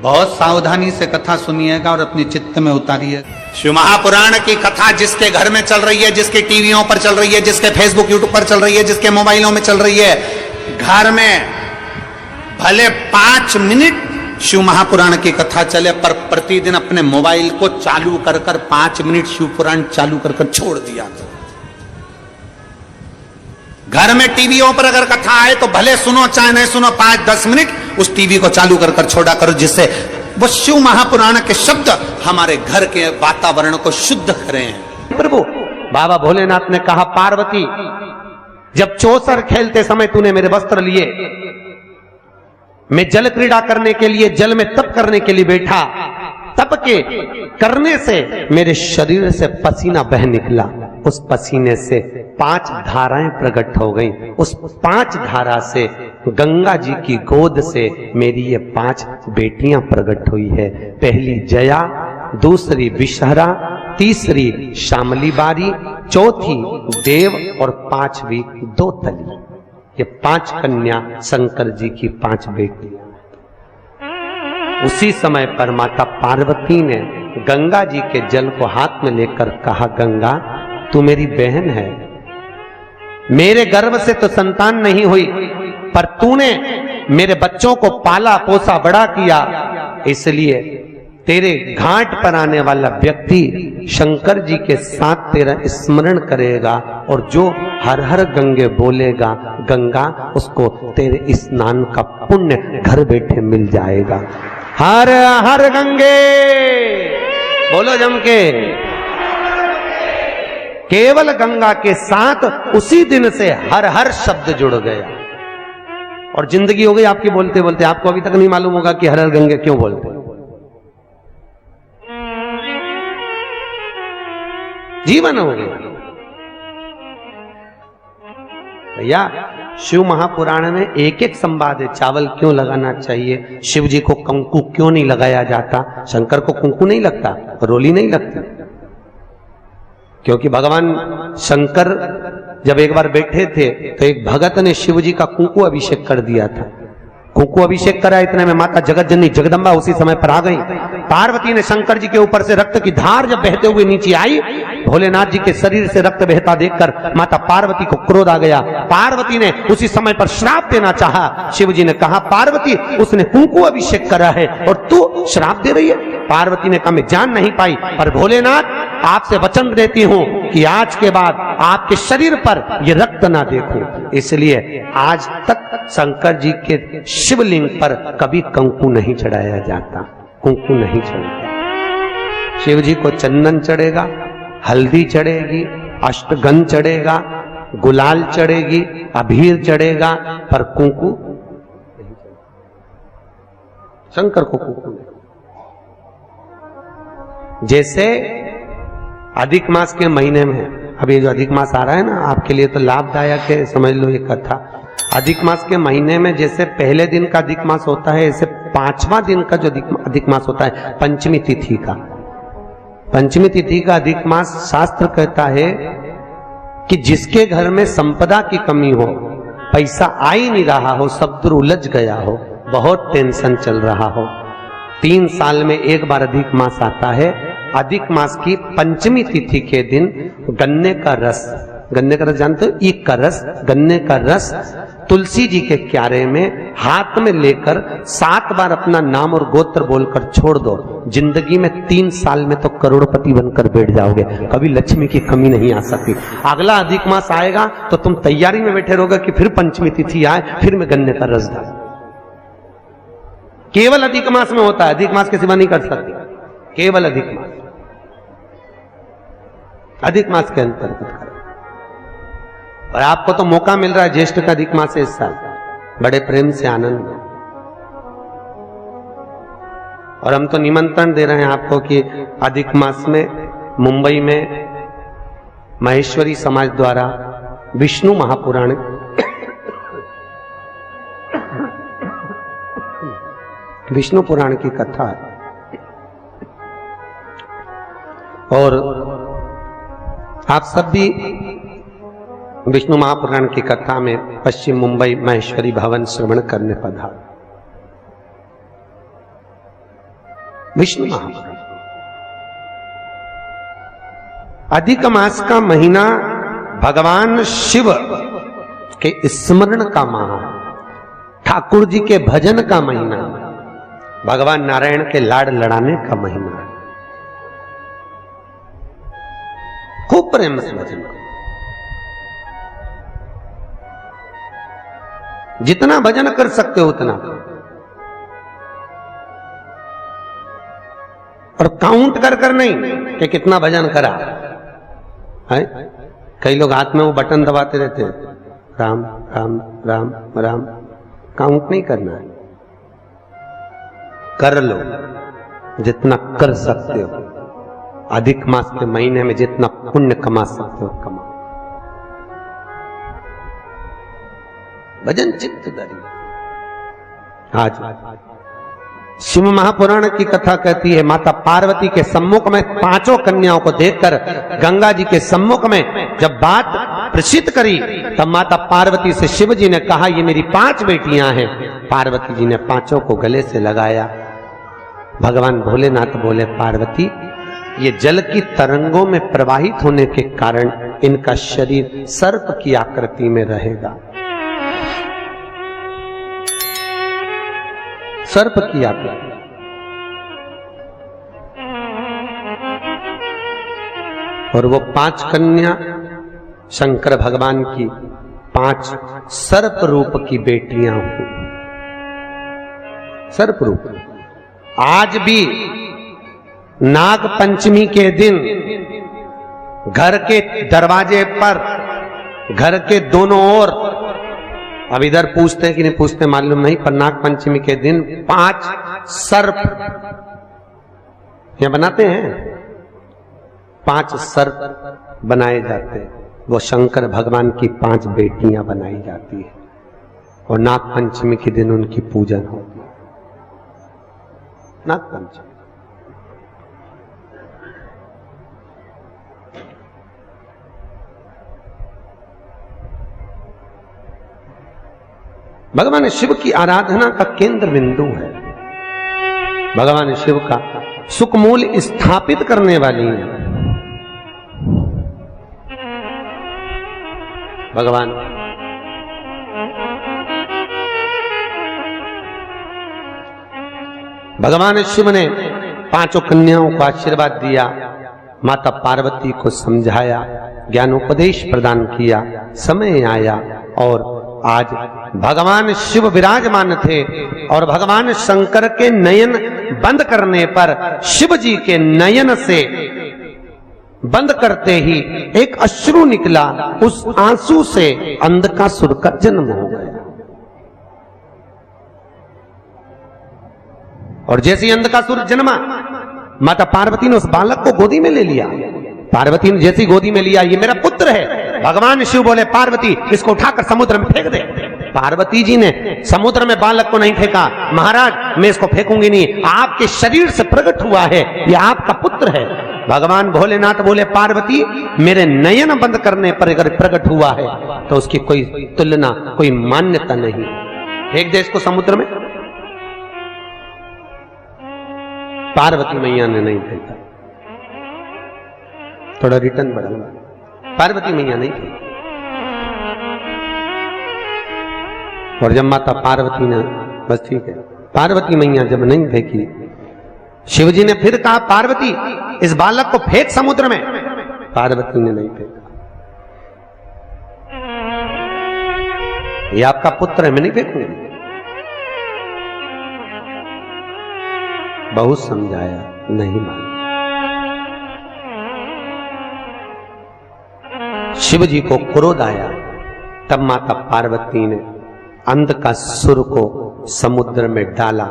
बहुत सावधानी से कथा सुनिएगा और अपने चित्त में उतारिए। शिव महापुराण की कथा जिसके घर में चल रही है, जिसके टीवियों पर चल रही है, जिसके फेसबुक यूट्यूब पर चल रही है, जिसके मोबाइलों में चल रही है, घर में भले 5 मिनट शिव महापुराण की कथा चले, पर प्रतिदिन अपने मोबाइल को चालू कर 5 मिनट शिव पुराण चालू कर छोड़ दिया। घर में टीवियों पर अगर कथा आए तो भले सुनो चाहे नहीं सुनो, 5-10 मिनट उस टीवी को चालू कर छोड़ा करो, जिससे वो शिव महापुराण के शब्द हमारे घर के वातावरण को शुद्ध करें। प्रभु बाबा भोलेनाथ ने कहा, पार्वती जब चौसर खेलते समय तूने मेरे वस्त्र लिए, मैं जल क्रीड़ा करने के लिए जल में तप करने के लिए बैठा, तप के करने से मेरे शरीर से पसीना बह निकला, उस पसीने से 5 धाराएं प्रकट हो गईं। उस 5 धारा से गंगा जी की गोद से मेरी ये 5 बेटियां प्रकट हुई है। पहली जया, दूसरी विषहरा, तीसरी शामली बारी, चौथी देव और 5वीं दोतली। ये 5 कन्या शंकर जी की 5 बेटियां। उसी समय पर माता पार्वती ने गंगा जी के जल को हाथ में लेकर कहा, गंगा तू मेरी बहन है, मेरे गर्भ से तो संतान नहीं हुई, पर तूने मेरे बच्चों को पाला पोसा बड़ा किया, इसलिए तेरे घाट पर आने वाला व्यक्ति शंकर जी के साथ तेरा स्मरण करेगा और जो हर हर गंगे बोलेगा, गंगा उसको तेरे स्नान का पुण्य घर बैठे मिल जाएगा। हर हर गंगे बोलो जम के। केवल गंगा के साथ उसी दिन से हर हर शब्द जुड़ गया और जिंदगी हो गई आपकी बोलते बोलते। आपको अभी तक नहीं मालूम होगा कि हर हर गंगे क्यों बोलते। जीवन हो गया भैया। शिव महापुराण में एक एक संवाद है। चावल क्यों लगाना चाहिए, शिव जी को कंकु क्यों नहीं लगाया जाता, शंकर को कुंकू नहीं लगता, रोली नहीं लगती, क्योंकि भगवान शंकर जब एक बार बैठे थे तो एक भगत ने शिव जी का कुंकू अभिषेक कर दिया था। कुंकू अभिषेक करा, इतने में माता जगत जननी जगदम्बा उसी समय पर आ गई। पार्वती ने शंकर जी के ऊपर से रक्त की धार जब बहते हुए नीचे आई, भोलेनाथ जी के शरीर से रक्त बहता देखकर माता पार्वती को क्रोध आ गया। पार्वती ने उसी समय पर श्राप देना चाहा। शिव जी ने कहा, पार्वती उसने कुंकू अभिषेक करा है और तू श्राप दे रही है। पार्वती ने कहा, मैं जान नहीं पाई, पर भोलेनाथ आपसे वचन देती हूं कि आज के बाद आपके शरीर पर यह रक्त ना देखूं। इसलिए आज तक शंकर जी के शिवलिंग पर कभी कंकु नहीं चढ़ाया जाता, कुंकू नहीं चढ़ता। शिव जी को चंदन चढ़ेगा, हल्दी चढ़ेगी, अष्टगंध चढ़ेगा, गुलाल चढ़ेगी, अबीर चढ़ेगा, पर कुंकू नहीं चढ़ेगा। शंकर को कुंकू नहीं। जैसे अधिक मास के महीने में, अभी जो अधिक मास आ रहा है ना, आपके लिए तो लाभदायक है, समझ लो ये कथा। अधिक मास के महीने में जैसे पहले दिन का अधिक मास होता है, ऐसे 5वां दिन का जो अधिक मास होता है, पंचमी तिथि का, पंचमी तिथि का अधिक मास शास्त्र कहता है कि जिसके घर में संपदा की कमी हो, पैसा आ ही नहीं रहा हो, सब दूर उलझ गया हो, बहुत टेंशन चल रहा हो, 3 साल में एक बार अधिक मास आता है। अधिक मास की पंचमी तिथि के दिन गन्ने का रस, गन्ने का रस जानते हो, ईख का रस, गन्ने का रस तुलसी जी के क्यारे में हाथ में लेकर 7 बार अपना नाम और गोत्र बोलकर छोड़ दो। जिंदगी में 3 साल में तो करोड़पति बनकर बैठ जाओगे, कभी लक्ष्मी की कमी नहीं आ सकती। अगला अधिक मास आएगा तो तुम तैयारी में बैठे रहोगे कि फिर पंचमी तिथि आए, फिर मैं गन्ने का रस डाल। केवल अधिक मास में होता है, अधिक मास के सिवा नहीं कर सकती, केवल अधिक मास, अधिक मास के अंतर्गत करें। और आपको तो मौका मिल रहा है ज्येष्ठ का अधिक मास है इस साल, बड़े प्रेम से आनंद में। और हम तो निमंत्रण दे रहे हैं आपको कि अधिक मास में मुंबई में महेश्वरी समाज द्वारा विष्णु महापुराण विष्णु पुराण की कथा है और आप सब भी विष्णु महापुराण की कथा में पश्चिम मुंबई महेश्वरी भवन श्रवण करने पधार। विष्णु महापुराण। अधिक मास का महीना भगवान शिव के स्मरण का माह, ठाकुर जी के भजन का महीना, भगवान नारायण के लाड़ लड़ाने का महीना। खूब प्रेम से भजन करो, जितना भजन कर सकते हो उतना, और काउंट कर कर नहीं कि कितना भजन करा है। कई लोग हाथ में वो बटन दबाते रहते हैं, राम राम राम राम, काउंट नहीं करना है, कर लो जितना कर सकते हो। अधिक मास के महीने में जितना पुण्य कमा सकते हो कमाओ। भजन चित्त धरी। आज शिव महापुराण की कथा कहती है, माता पार्वती के सम्मुख में पांचों कन्याओं को देखकर गंगा जी के सम्मुख में जब बात प्रसिद्ध करी, तब माता पार्वती से शिव जी ने कहा, ये मेरी 5 बेटियां हैं। पार्वती जी ने पांचों को गले से लगाया। भगवान भोलेनाथ बोले, पार्वती, ये जल की तरंगों में प्रवाहित होने के कारण इनका शरीर सर्प की आकृति में रहेगा। सर्प की आकृति। और वो 5 कन्या शंकर भगवान की 5 सर्प रूप की बेटियां हुई। सर्प रूप। आज भी नाग पंचमी के दिन घर के दरवाजे पर, घर के दोनों ओर, अब इधर पूछते हैं कि नहीं पूछते मालूम नहीं, पर नाग पंचमी के दिन 5 सर्प यहां बनाते हैं। 5 सर्प बनाए जाते हैं। वो शंकर भगवान की 5 बेटियां बनाई जाती है और नाग पंचमी के दिन उनकी पूजन होती है। नाग पंचमी। भगवान शिव की आराधना का केंद्र बिंदु है। भगवान शिव का सुखमूल स्थापित करने वाली है। भगवान शिव ने 5 कन्याओं को आशीर्वाद दिया, माता पार्वती को समझाया, ज्ञानोपदेश प्रदान किया। समय आया और आज भगवान शिव विराजमान थे और भगवान शंकर के नयन बंद करने पर शिव जी के नयन से बंद करते ही एक अश्रु निकला। उस आंसू से अंधकासुर का जन्म हो गया। और जैसे ही अंधकासुर जन्मा, माता पार्वती ने उस बालक को गोदी में ले लिया। पार्वती ने जैसी गोदी में लिया, ये मेरा पुत्र है। भगवान शिव बोले, पार्वती इसको उठाकर समुद्र में फेंक दे। पार्वती जी ने समुद्र में बालक को नहीं फेंका। महाराज मैं इसको फेंकूंगी नहीं, आपके शरीर से प्रकट हुआ है, ये आपका पुत्र है। भगवान भोलेनाथ बोले, पार्वती मेरे नयन बंद करने पर अगर प्रकट हुआ है तो उसकी कोई तुलना, कोई मान्यता नहीं। फेंक दे इसको समुद्र में। पार्वती मैया ने नहीं फेंका। थोड़ा रिटर्न बढ़ाऊंगा। पार्वती मैया नहीं फेंकी। और जब माता पार्वती ने, बस ठीक है, पार्वती मैया जब नहीं फेंकी, शिवजी ने फिर कहा, पार्वती इस बालक को फेंक समुद्र में। पार्वती ने नहीं फेंका। ये आपका पुत्र है, मैं नहीं फेंकूंगी। बहुत समझाया, नहीं माना। शिव जी को क्रोध आया। तब माता पार्वती ने अंधकासुर को समुद्र में डाला।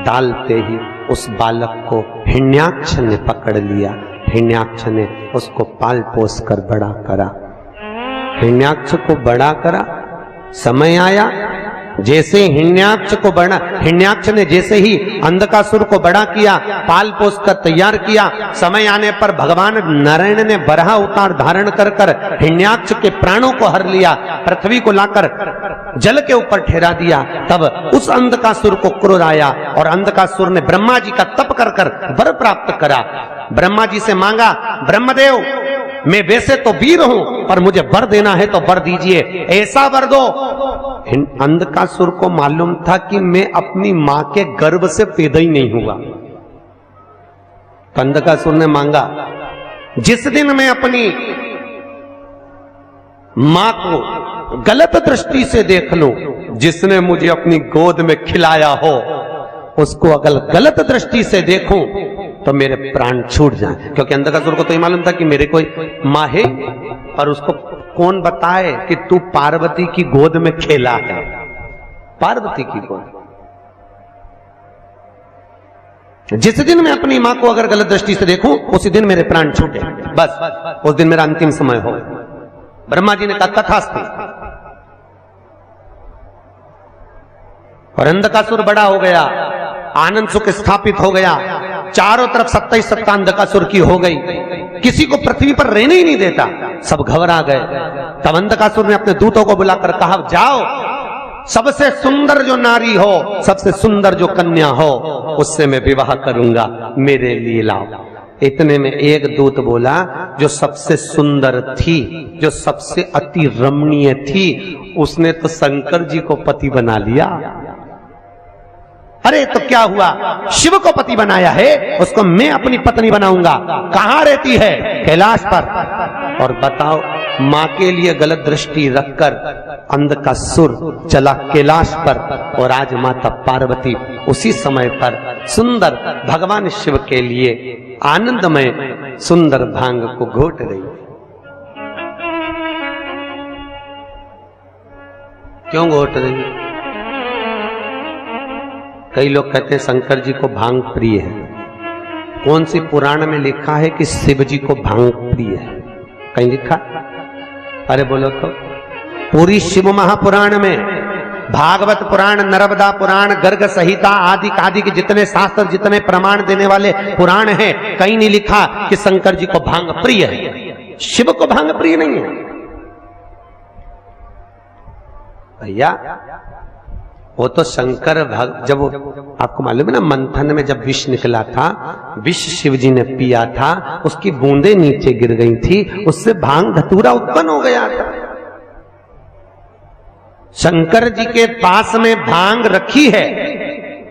डालते ही उस बालक को हिरण्याक्ष ने पकड़ लिया। हिरण्याक्ष ने उसको पाल पोस कर बड़ा करा। हिरण्याक्ष को बड़ा करा। समय आया, जैसे हिरण्याक्ष ने जैसे ही अंधकासुर को बड़ा किया, पाल पोस कर तैयार किया, समय आने पर भगवान नारायण ने बराह अवतार धारण कर हिरण्याक्ष के प्राणों को हर लिया। पृथ्वी को लाकर जल के ऊपर ठहरा दिया। तब उस अंधकासुर को क्रोध आया और अंधकासुर ने ब्रह्मा जी का तप कर कर वर प्राप्त करा। ब्रह्मा जी से मांगा, ब्रह्मदेव मैं वैसे तो वीर हूं पर मुझे वर देना है तो वर दीजिए, ऐसा वर दो। अंधकासुर को मालूम था कि मैं अपनी मां के गर्भ से पैदा ही नहीं हुआ। तो अंधकासुर ने मांगा, जिस दिन मैं अपनी मां को गलत दृष्टि से देख लूं, जिसने मुझे अपनी गोद में खिलाया हो उसको अगर गलत दृष्टि से देखूं तो मेरे प्राण छूट जाएं। क्योंकि अंधकासुर को तो ये मालूम था कि मेरे कोई मां है, और उसको कौन बताए कि तू पार्वती की गोद में खेला है। पार्वती की गोद। जिस दिन मैं अपनी मां को अगर गलत दृष्टि से देखूं उसी दिन मेरे प्राण छूटे, बस उस दिन मेरा अंतिम समय हो। ब्रह्मा जी ने कहा तथास्तु। और अंधकासुर बड़ा हो गया, आनंद सुख स्थापित हो गया, चारों तरफ सत्ता ही सत्ता अंधकासुर की हो गई, किसी को पृथ्वी पर रहने ही नहीं देता, सब घबरा गए। तब अंधकासुर ने अपने दूतों को बुलाकर कहा, जाओ सबसे सुंदर जो नारी हो, सबसे सुंदर जो कन्या हो उससे मैं विवाह करूंगा, मेरे लिए लाओ। इतने में एक दूत बोला, जो सबसे सुंदर थी, जो सबसे अति रमणीय थी, उसने तो शंकर जी को पति बना लिया। अरे तो क्या हुआ, शिव को पति बनाया है, उसको मैं अपनी पत्नी बनाऊंगा। कहां रहती है? कैलाश पर। और बताओ, मां के लिए गलत दृष्टि रखकर अंधकासुर चला कैलाश पर, और आज माता पार्वती उसी समय पर सुंदर भगवान शिव के लिए आनंदमय सुंदर भांग को घोट रही। क्यों घोट रही? कई लोग कहते हैं शंकर जी को भांग प्रिय है। कौन सी पुराण में लिखा है कि शिव जी को भांग प्रिय है? कहीं लिखा? अरे बोलो तो। पूरी शिव महापुराण में, भागवत पुराण, नर्मदा पुराण, गर्ग संहिता आदि आदि के जितने शास्त्र, जितने प्रमाण देने वाले पुराण हैं, कहीं नहीं लिखा कि शंकर जी को भांग प्रिय है। शिव को भांग प्रिय नहीं है भैया। वो तो शंकर जब आपको मालूम है ना, मंथन में जब विष निकला था, विष शिव जी ने पिया था, उसकी बूंदें नीचे गिर गई थी, उससे भांग धतूरा उत्पन्न हो गया था। शंकर जी के पास में भांग रखी है,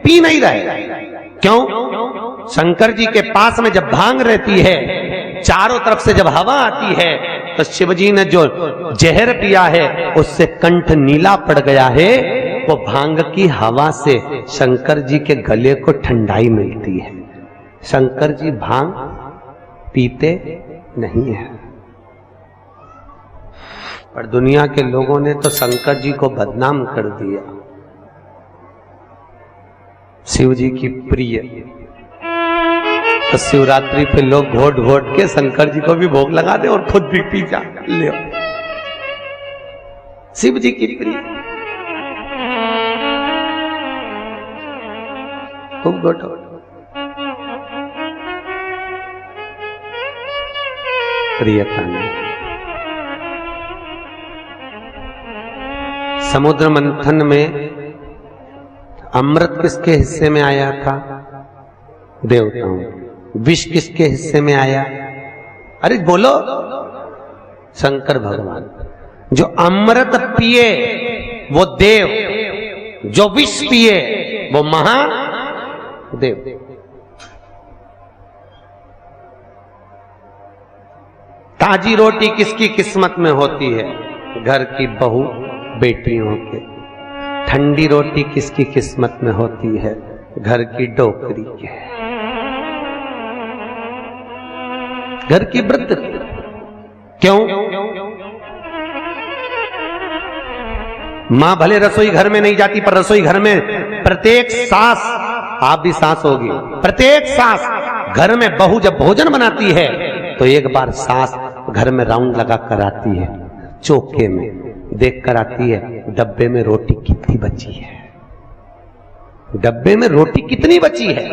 पी नहीं रहे। क्यों? शंकर जी के पास में जब भांग रहती है, चारों तरफ से जब हवा आती है, तो शिव जी ने जो जहर पिया है उससे कंठ नीला पड़ गया है। वो भांग की हवा से शंकर जी के गले को ठंडाई मिलती है। शंकर जी भांग पीते नहीं है, पर दुनिया के लोगों ने तो शंकर जी को बदनाम कर दिया। शिव जी की प्रिय, तो शिवरात्रि पे लोग घोट घोट के शंकर जी को भी भोग लगा दे और खुद भी पी जा ले। शिव जी की प्रिय, खूब घोटो। प्रियता ने समुद्र मंथन में अमृत किसके हिस्से में आया था? देवताओं। विष किसके हिस्से में आया? अरे बोलो, शंकर भगवान। जो अमृत पिए वो देव, जो विष पिए वो महादेव। ताजी रोटी किसकी किस्मत में होती है? घर की बहू बेटियों के। ठंडी रोटी किसकी किस्मत में होती है? घर की डोकरी के, घर की वृद्ध। क्यों? मां भले रसोई घर में नहीं जाती, पर रसोई घर में प्रत्येक सास, आप भी सास होगी, प्रत्येक सास घर में बहू जब भोजन बनाती है तो एक बार सास घर में राउंड लगा कर आती है, चौके में देख कर आती है डब्बे में रोटी कितनी बची है, डब्बे में रोटी कितनी बची है।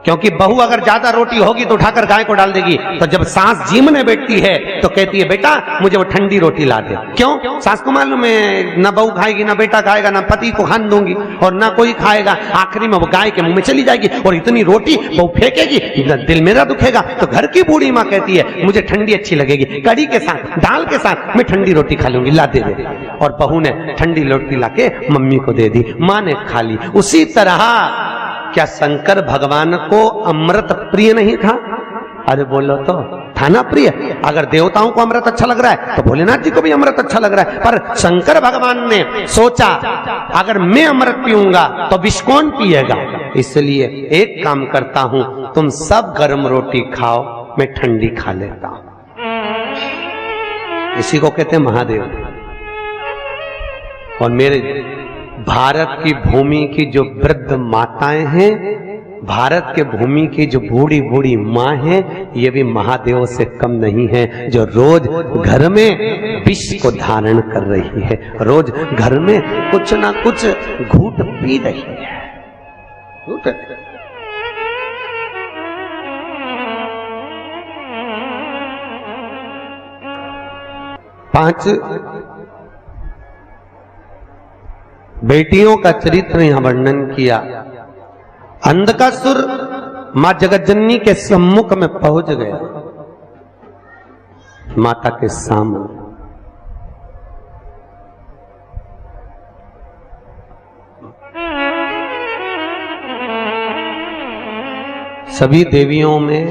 क्योंकि बहू अगर ज्यादा रोटी होगी तो उठाकर गाय को डाल देगी। तो जब सास जीमने बैठती है तो कहती है बेटा मुझे वो ठंडी रोटी ला दे। क्यों? सास को मालूम है ना बहू खाएगी, ना बेटा खाएगा, ना पति को खान दूंगी और ना कोई खाएगा। आखिरी में वो गाय के मुंह में चली जाएगी और इतनी रोटी बहू फेंकेगी, दिल मेरा दुखेगा। तो घर की बूढ़ी माँ कहती है मुझे ठंडी अच्छी लगेगी, कड़ी के साथ, दाल के साथ मैं ठंडी रोटी खा लूंगी, ला दे। और बहू ने ठंडी रोटी लाके मम्मी को दे दी, माँ ने खा ली। उसी तरह क्या शंकर भगवान को अमृत प्रिय नहीं था? अरे बोलो तो, था ना प्रिय। अगर देवताओं को अमृत अच्छा लग रहा है तो भोलेनाथ जी को भी अमृत अच्छा लग रहा है। पर शंकर भगवान ने सोचा अगर मैं अमृत पीऊंगा तो विष कौन पिएगा? इसलिए एक काम करता हूं, तुम सब गर्म रोटी खाओ, मैं ठंडी खा लेता हूं। इसी को कहते हैं महादेव। और मेरे भारत की भूमि की जो वृद्ध माताएं हैं, भारत के भूमि की जो बूढ़ी बूढ़ी माँ है, ये भी महादेव से कम नहीं है, जो रोज घर में विष को धारण कर रही है, रोज घर में कुछ ना कुछ घूट पी रही है। पांच बेटियों का चरित्र यहां वर्णन किया। अंधकासुर मां जगतजननी के सम्मुख में पहुंच गया, माता के सामने। सभी देवियों में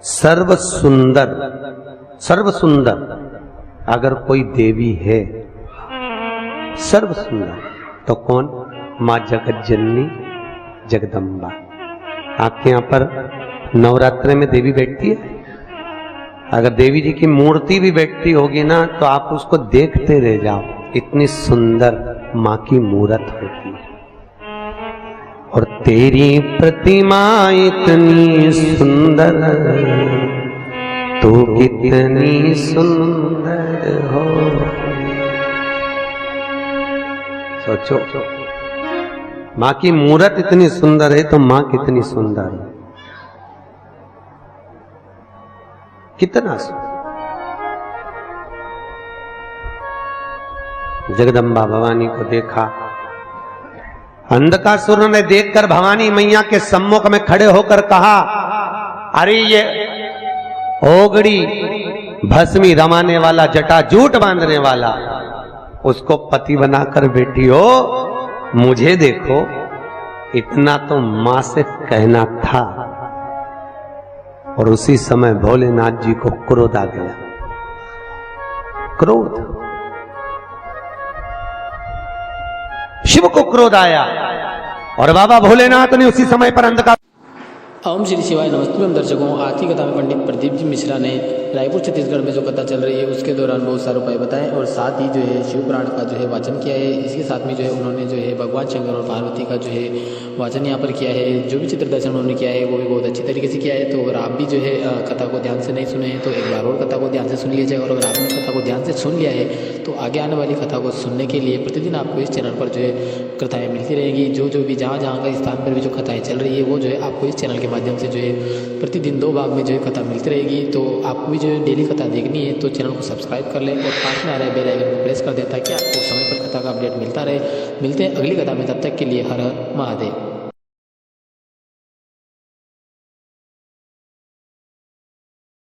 सर्व सुंदर अगर कोई देवी है, सर्व सुंदर, तो कौन? मां जगतजननी जगदम्बा। आपके यहां पर नवरात्रि में देवी बैठती है। अगर देवी जी की मूर्ति भी बैठती होगी ना तो आप उसको देखते रह जाओ, इतनी सुंदर मां की मूर्त होती है। और तेरी प्रतिमा इतनी सुंदर, तू कितनी सुंदर हो। सोचो, मां की मूर्त इतनी सुंदर है तो मां कितनी सुंदर है, कितना सुंदर। जगदम्बा भवानी को देखा। अंधकासुर ने देखकर भवानी मैया के सम्मुख में खड़े होकर कहा, अरे ये ओगड़ी भस्मी रमाने वाला, जटा जूट बांधने वाला, उसको पति बनाकर बेटी हो, मुझे देखो, इतना तो मां से कहना था। और उसी समय भोलेनाथ जी को क्रोध आ गया। क्रोध, शिव को क्रोध आया और बाबा भोलेनाथ ने उसी समय पर अंधकार। ओम श्री शिवाय। नमस्ते दर्शकों, आज की कथा में पंडित प्रदीप जी मिश्रा ने रायपुर छत्तीसगढ़ में जो कथा चल रही है उसके दौरान बहुत सारे उपाय बताए और साथ ही जो है शिव पुराण का जो है वाचन किया है। इसके साथ में जो है उन्होंने जो है भगवान शंकर और पार्वती का जो है वाचन यहाँ पर किया है। जो भी चित्र दर्शन उन्होंने किया है वो भी बहुत अच्छी तरीके से किया है। तो अगर आप भी जो है कथा को ध्यान से नहीं सुने हैं तो एक बार और कथा को ध्यान से सुन लीजिएगा। और अगर आपने कथा को ध्यान से सुन लिया है तो आगे आने वाली कथा को सुनने के लिए प्रतिदिन आपको इस चैनल पर जो है कथाएँ मिलती रहेंगी। जो भी जहाँ का स्थान पर भी जो कथाएँ चल रही है वो जो है आपको इस चैनल के माध्यम से जो है प्रतिदिन 2 भाग में जो है कथा मिलती रहेगी। तो आपको भी जो है डेली कथा देखनी है तो चैनल को सब्सक्राइब कर लें और पास में आ रहे बेल आइकन को प्रेस कर दें ताकि आपको समय पर कथा का अपडेट मिलता रहे। मिलते हैं अगली कथा में, तब तक के लिए हर हर महादेव।